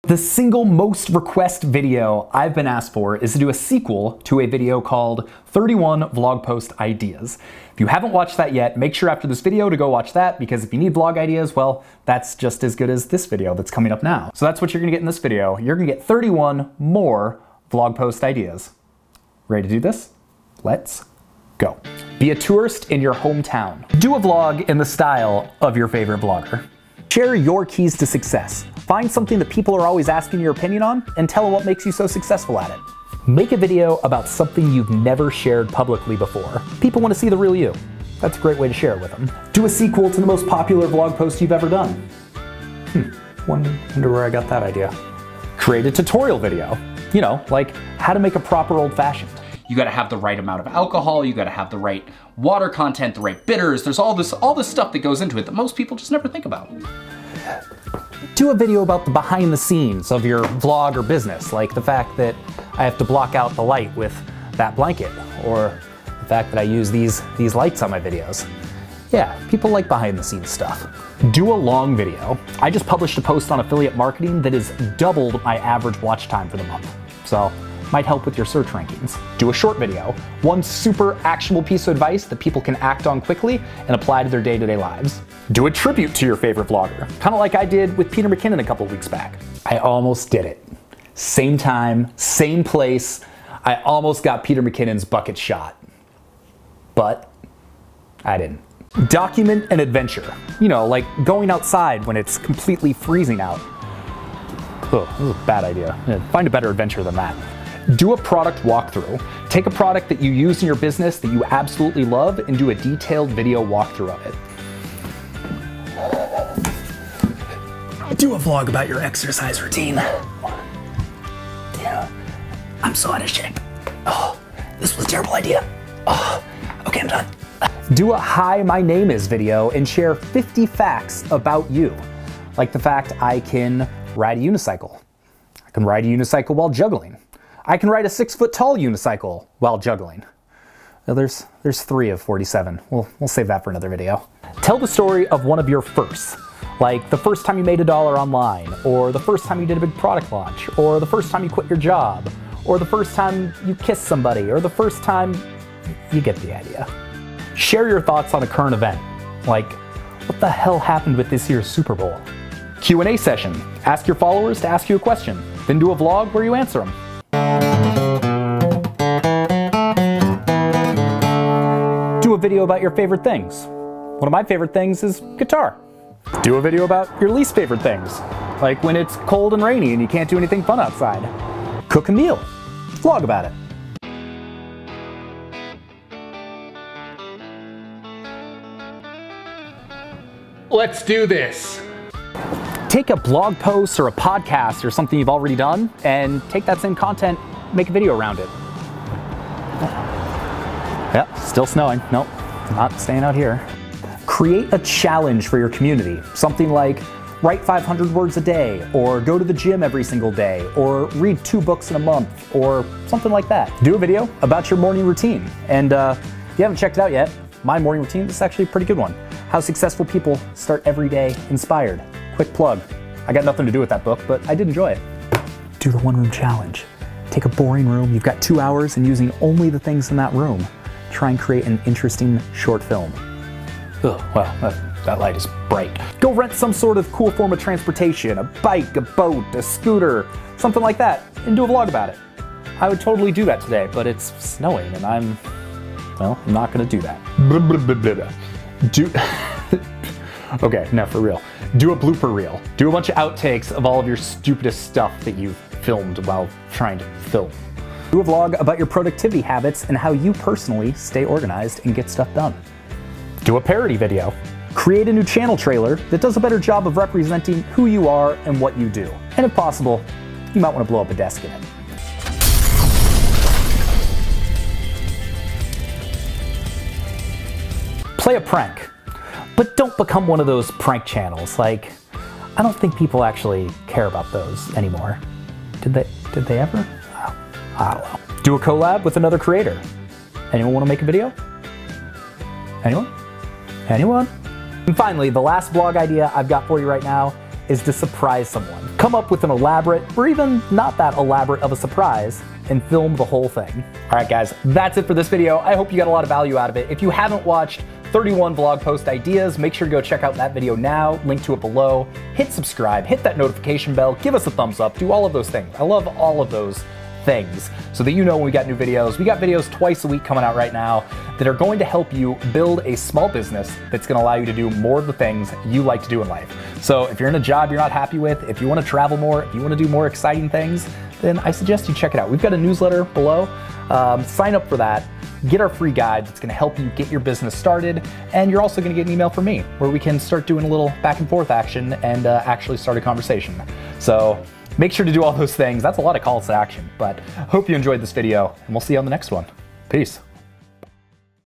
The single most requested video I've been asked for is to do a sequel to a video called 31 Vlog Post Ideas. If you haven't watched that yet, make sure after this video to go watch that, because if you need vlog ideas, well, that's just as good as this video that's coming up now. So that's what you're gonna get in this video. You're gonna get 31 more vlog post ideas. Ready to do this? Let's go. Be a tourist in your hometown. Do a vlog in the style of your favorite vlogger. Share your keys to success. Find something that people are always asking your opinion on and tell them what makes you so successful at it. Make a video about something you've never shared publicly before. People want to see the real you. That's a great way to share it with them. Do a sequel to the most popular vlog post you've ever done. Wonder where I got that idea. Create a tutorial video. You know, like how to make a proper old-fashioned. You gotta have the right amount of alcohol, you gotta have the right water content, the right bitters. There's all this stuff that goes into it that most people just never think about. Do a video about the behind the scenes of your vlog or business, like the fact that I have to block out the light with that blanket, or the fact that I use these lights on my videos. Yeah, people like behind the scenes stuff. Do a long video. I just published a post on affiliate marketing that has doubled my average watch time for the month. So, might help with your search rankings. Do a short video. One super actionable piece of advice that people can act on quickly and apply to their day-to-day lives. Do a tribute to your favorite vlogger, kind of like I did with Peter McKinnon a couple weeks back. I almost did it. Same time, same place. I almost got Peter McKinnon's bucket shot, but I didn't. Document an adventure. You know, like going outside when it's completely freezing out. Oh, this is a bad idea. Find a better adventure than that. Do a product walkthrough. Take a product that you use in your business that you absolutely love and do a detailed video walkthrough of it. Do a vlog about your exercise routine. Yeah, I'm so out of shape. Oh, this was a terrible idea. Oh, okay, I'm done. Do a hi, my name is video and share 50 facts about you. Like the fact I can ride a unicycle. I can ride a unicycle while juggling. I can ride a 6-foot tall unicycle while juggling. Now there's 3 of 47. We'll save that for another video. Tell the story of one of your firsts, like the first time you made $1 online, or the first time you did a big product launch, or the first time you quit your job, or the first time you kissed somebody, or the first time you get the idea. Share your thoughts on a current event, like what the hell happened with this year's Super Bowl? Q&A session. Ask your followers to ask you a question, then do a vlog where you answer them. Do a video about your favorite things. One of my favorite things is guitar. Do a video about your least favorite things, like when it's cold and rainy and you can't do anything fun outside. Cook a meal. Vlog about it. Let's do this. Take a blog post or a podcast or something you've already done and take that same content, make a video around it. Yep, still snowing. Nope, not staying out here. Create a challenge for your community. Something like write 500 words a day, or go to the gym every single day, or read 2 books in a month, or something like that. Do a video about your morning routine. And if you haven't checked it out yet, my morning routine is actually a pretty good one. How successful people start every day inspired. Quick plug. I got nothing to do with that book, but I did enjoy it. Do the 1-room challenge. Take a boring room, you've got 2 hours, and using only the things in that room, try and create an interesting short film. Ugh, well, that light is bright. Go rent some sort of cool form of transportation, a bike, a boat, a scooter, something like that, and do a vlog about it. I would totally do that today, but it's snowing and I'm not gonna do that. Okay, no, for real. Do a blooper reel. Do a bunch of outtakes of all of your stupidest stuff that you've filmed while trying to film. Do a vlog about your productivity habits and how you personally stay organized and get stuff done. Do a parody video. Create a new channel trailer that does a better job of representing who you are and what you do. And if possible, you might want to blow up a desk in it. Play a prank. But don't become one of those prank channels. Like, I don't think people actually care about those anymore. Did they ever? I don't know. Do a collab with another creator. Anyone want to make a video? Anyone? Anyone? And finally, the last vlog idea I've got for you right now is to surprise someone. Come up with an elaborate, or even not that elaborate of a surprise, and film the whole thing. All right, guys, that's it for this video. I hope you got a lot of value out of it. If you haven't watched 31 blog post ideas, make sure to go check out that video now, link to it below. Hit subscribe, hit that notification bell, give us a thumbs up, do all of those things. I love all of those things so that you know when we got new videos. We got videos twice a week coming out right now that are going to help you build a small business that's going to allow you to do more of the things you like to do in life. So if you're in a job you're not happy with, if you want to travel more, if you want to do more exciting things, then I suggest you check it out. We've got a newsletter below. Sign up for that. Get our free guide that's going to help you get your business started, and you're also going to get an email from me where we can start doing a little back and forth action and actually start a conversation. So make sure to do all those things. That's a lot of calls to action, but hope you enjoyed this video, and we'll see you on the next one. Peace.